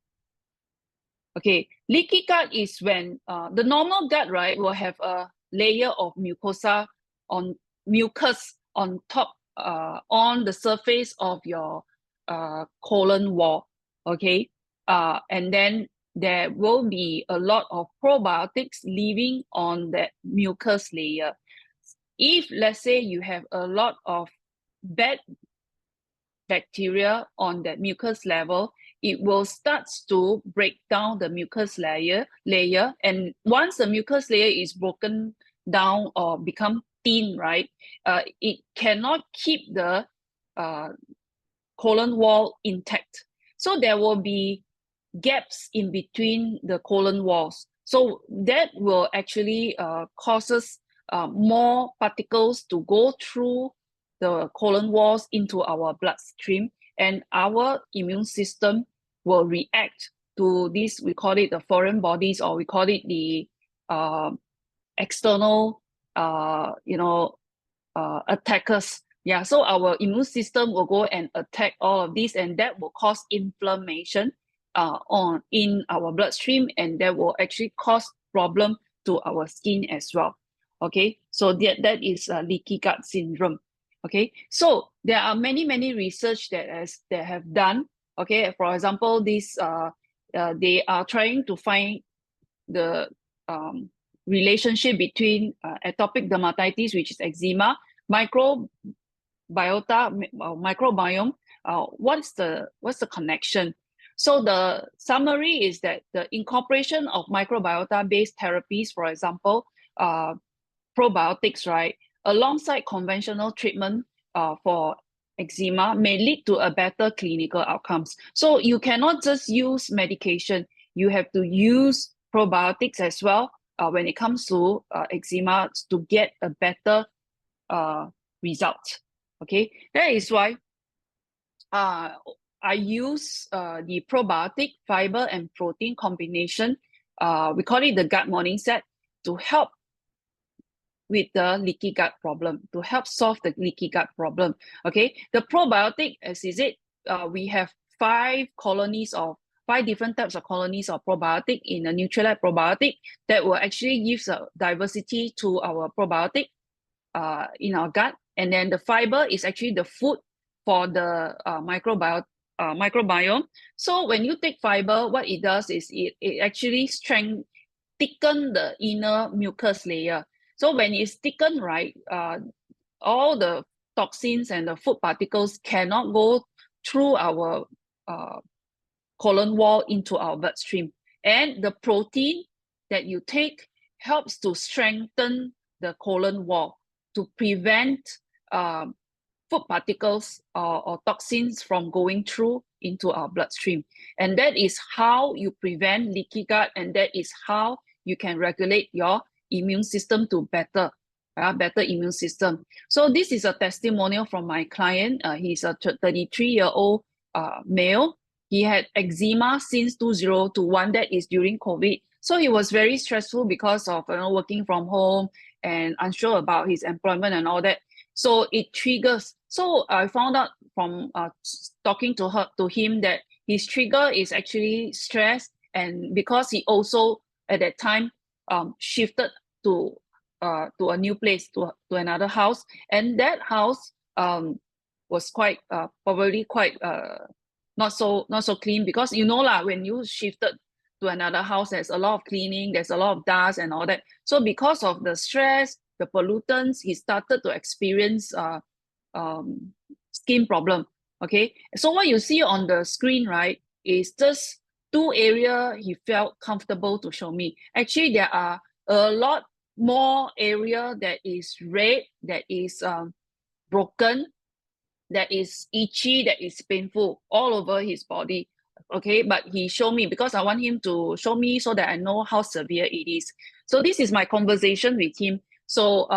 leaky gut is when the normal gut, right, will have a layer of mucus on top, on the surface of your colon wall. Okay, and then there will be a lot of probiotics living on that mucus layer. If, let's say, you have a lot of bad bacteria on that mucus level, it will start to break down the mucus layer. And once the mucus layer is broken down or become thin, right, it cannot keep the colon wall intact. So there will be gaps in between the colon walls. So that will actually causes more particles to go through the colon walls into our bloodstream, and our immune system will react to this. We call it the foreign bodies, or we call it the external, attackers. Yeah, so our immune system will go and attack all of these, and that will cause inflammation in our bloodstream, and that will actually cause problem to our skin as well. Okay, so that is leaky gut syndrome. Okay, so there are many research that have done. Okay, for example, this they are trying to find the relationship between atopic dermatitis, which is eczema, microbiome. What's the connection? So the summary is that the incorporation of microbiota-based therapies, for example, probiotics, right, alongside conventional treatment for eczema may lead to a better clinical outcomes. So you cannot just use medication. You have to use probiotics as well when it comes to eczema to get a better result. Okay, that is why I use the probiotic fiber and protein combination. We call it the gut morning set, to help with the leaky gut problem, to help solve the leaky gut problem. Okay, the probiotic, as is it, we have 5 different types of colonies of probiotic in a Nutritional probiotic that will actually give a diversity to our probiotic in our gut. And then the fiber is actually the food for the microbiome. So when you take fiber, what it does is it actually thicken the inner mucus layer. So when it's thickened, right, all the toxins and the food particles cannot go through our colon wall into our bloodstream. And the protein that you take helps to strengthen the colon wall to prevent food particles or toxins from going through into our bloodstream. And that is how you prevent leaky gut, and that is how you can regulate your immune system to better immune system. So this is a testimonial from my client. He's a 33-year-old male. He had eczema since 2021, that is during COVID. So he was very stressful because of working from home and unsure about his employment and all that. So it triggers. So I found out from talking to him that his trigger is actually stress, and because he also at that time shifted to a new place, to another house, and that house was quite probably quite not so clean, because when you shifted to another house, there's a lot of cleaning, there's a lot of dust and all that. So because of the stress, the pollutants, he started to experience skin problem. Okay, so what you see on the screen, right, is just 2 areas he felt comfortable to show me. Actually, there are a lot more area that is red, that is broken, that is itchy, that is painful all over his body. Okay, but he showed me because I want him to show me so that I know how severe it is. So this is my conversation with him. So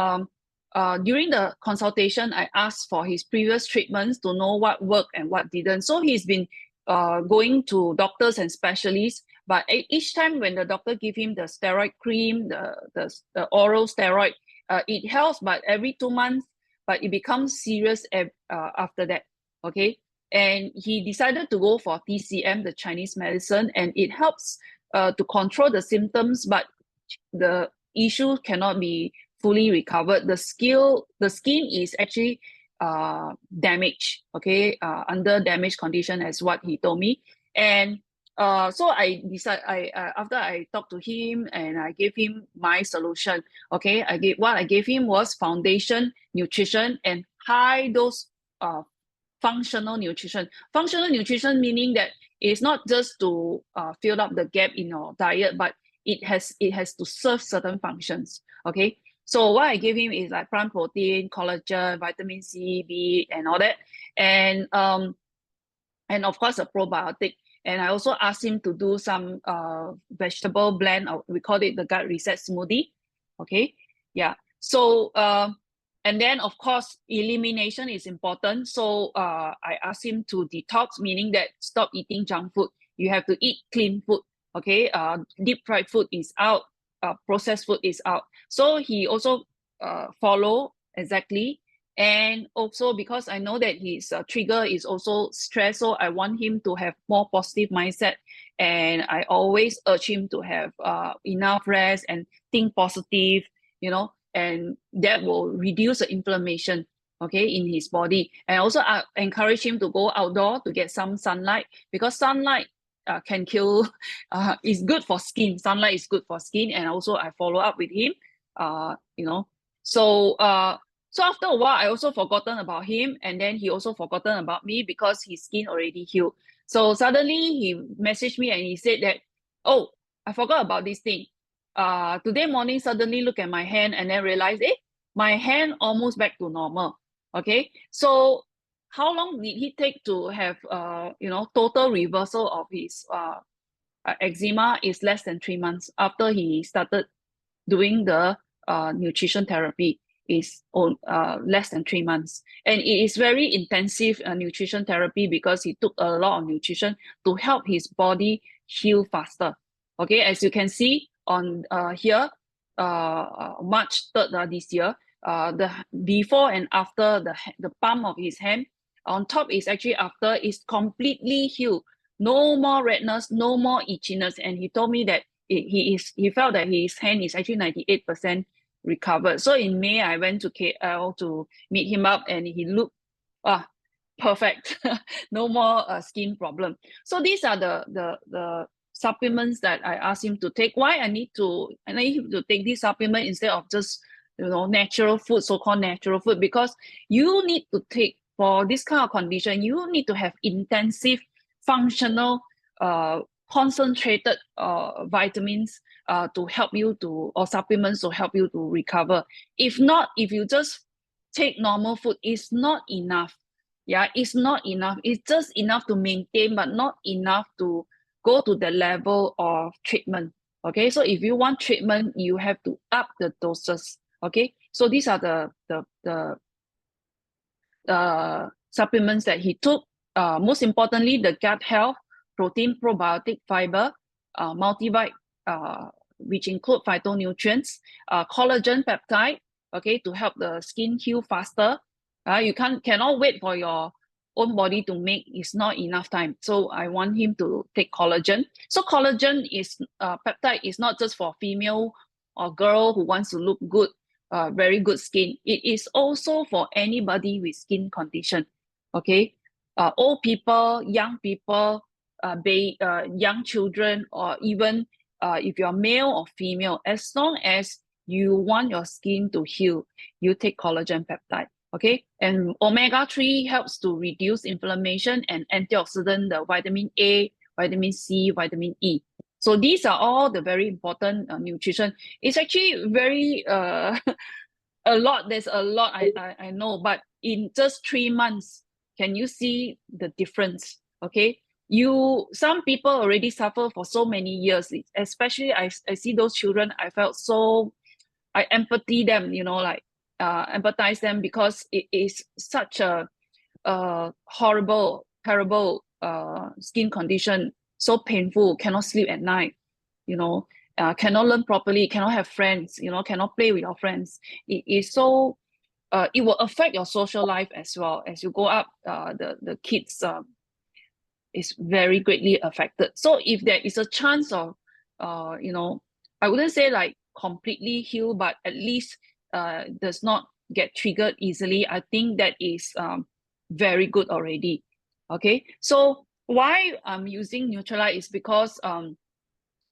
during the consultation, I asked for his previous treatments to know what worked and what didn't. So he's been going to doctors and specialists, but each time when the doctor give him the steroid cream, the oral steroid, it helps, but every 2 months, but it becomes serious after that. Okay, and he decided to go for TCM, the Chinese medicine, and it helps to control the symptoms, but the issue cannot be fully recovered. The skin is actually damaged, okay, under damaged condition, as what he told me. And so I decided, after I talked to him and I gave him my solution, okay, what I gave him was foundation nutrition and high dose functional nutrition. Functional nutrition meaning that It's not just to fill up the gap in your diet, but it has to serve certain functions. Okay, so what I give him is like plant protein, collagen, vitamin C, B, and all that, and of course a probiotic. And I also asked him to do some vegetable blend, or we call it the gut reset smoothie. Okay, yeah. So and then of course elimination is important. So I asked him to detox, meaning that stop eating junk food. You have to eat clean food. Okay, deep fried food is out, processed food is out. So he also follow exactly. And also because I know that his trigger is also stress, so I want him to have more positive mindset. And I always urge him to have enough rest and think positive, you know, and that will reduce the inflammation, okay, in his body. And also I encourage him to go outdoor to get some sunlight, because sunlight can kill, is good for skin. Sunlight is good for skin. And also I follow up with him, you know. So so after a while, I also forgotten about him, and then he also forgotten about me because his skin already healed. So suddenly he messaged me and he said that, oh, I forgot about this thing. Today morning, suddenly look at my hand and then realize, my hand almost back to normal. Okay, so how long did he take to have, you know, total reversal of his eczema? Is less than 3 months after he started doing the nutrition therapy. Is on less than 3 months, and it is very intensive nutrition therapy because he took a lot of nutrition to help his body heal faster. Okay, as you can see on here, March 3rd this year, the before and after, the palm of his hand on top is actually after, is completely healed. No more redness, no more itchiness, and he told me that he felt that his hand is actually 98% recovered. So in May, I went to KL to meet him up, and he looked perfect. No more skin problem. So these are the supplements that I asked him to take. Why I need him to take this supplement instead of just, you know, natural food, so-called natural food? Because you need to take, for this kind of condition, you need to have intensive, functional, concentrated vitamins to help you to, or supplements to help you to recover. If not, if you just take normal food, it's not enough. Yeah, it's not enough. It's just enough to maintain, but not enough to go to the level of treatment. Okay, so if you want treatment, you have to up the doses. Okay, so these are the supplements that he took. Most importantly, the gut health, protein, probiotic, fiber, multivite, which include phytonutrients, collagen peptide, okay, to help the skin heal faster. You cannot wait for your own body to make. It's not enough time. So I want him to take collagen. So collagen is peptide is not just for female or girl who wants to look good, very good skin. It is also for anybody with skin condition. Okay, old people, young people, young children, or even if you're male or female, as long as you want your skin to heal, you take collagen peptide. Okay, and omega-3 helps to reduce inflammation, and antioxidant, the vitamin A, vitamin C, vitamin E. So these are all the very important nutrition. It's actually very a lot. There's a lot, I know, but in just 3 months, can you see the difference? Okay, some people already suffer for so many years. Especially I see those children. I felt so, I empathy them, you know, like empathize them, because it is such a horrible, terrible skin condition, so painful, cannot sleep at night, you know, cannot learn properly, cannot have friends, you know, cannot play with your friends. It is so, it will affect your social life as well. As you go up, the kids is very greatly affected. So if there is a chance of, you know, I wouldn't say like completely heal, but at least does not get triggered easily, I think that is very good already. Okay, so why I'm using Nutralite is because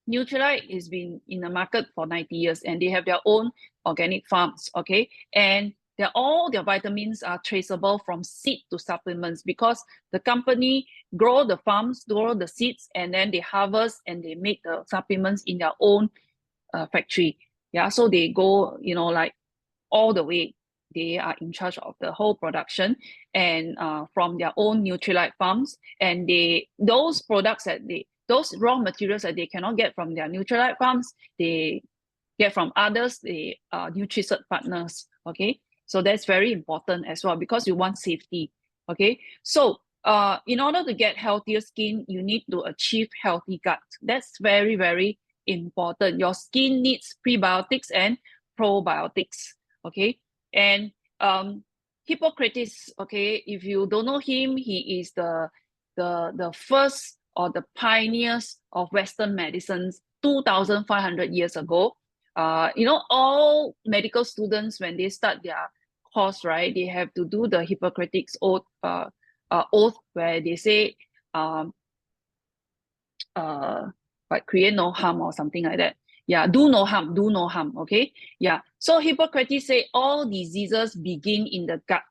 Nutralite has been in the market for 90 years, and they have their own organic farms. Okay, and all their vitamins are traceable from seed to supplements, because the company grow the farms, grow the seeds, and then they harvest and they make the supplements in their own factory. Yeah, so they go, you know, like all the way. They are in charge of the whole production, and from their own Nutrilite farms, and those products that those raw materials that they cannot get from their Nutrilite farms, they get from others, the Nutrition partners. Okay, so that's very important as well, because you want safety. Okay, so in order to get healthier skin, you need to achieve healthy gut. That's very, very important. Your skin needs prebiotics and probiotics. Okay, and Hippocrates, okay, if you don't know him, he is the first or the pioneers of Western medicines 2,500 years ago. You know, all medical students, when they start their course, right, they have to do the Hippocratic oath, where they say, like, create no harm or something like that. Yeah, do no harm, okay? Yeah, so Hippocrates say all diseases begin in the gut,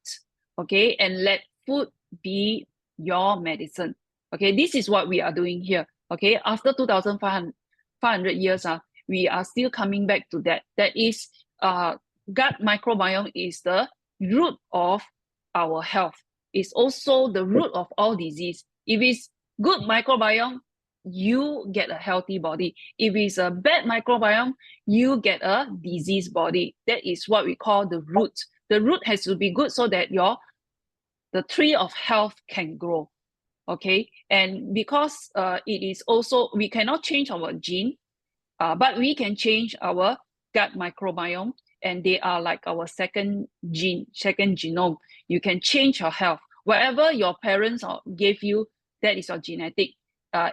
okay? And let food be your medicine, okay? This is what we are doing here, okay? After 2,500 years, we are still coming back to that. That is, gut microbiome is the root of our health. It's also the root of all disease. If it's good microbiome, you get a healthy body. If it's a bad microbiome, you get a diseased body. That is what we call the root. The root has to be good so that the tree of health can grow. Okay, and because it is also, we cannot change our gene, but we can change our gut microbiome, and they are like our second genome. You can change your health. Whatever your parents gave you, that is your genetic.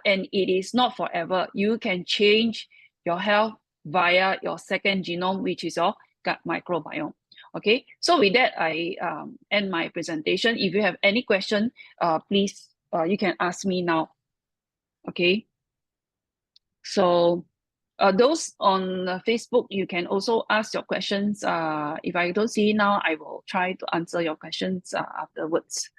And it is not forever. You can change your health via your second genome, which is your gut microbiome. Okay, so with that, I end my presentation. If you have any question, please, you can ask me now. Okay, so those on Facebook, you can also ask your questions. If I don't see now, I will try to answer your questions afterwards.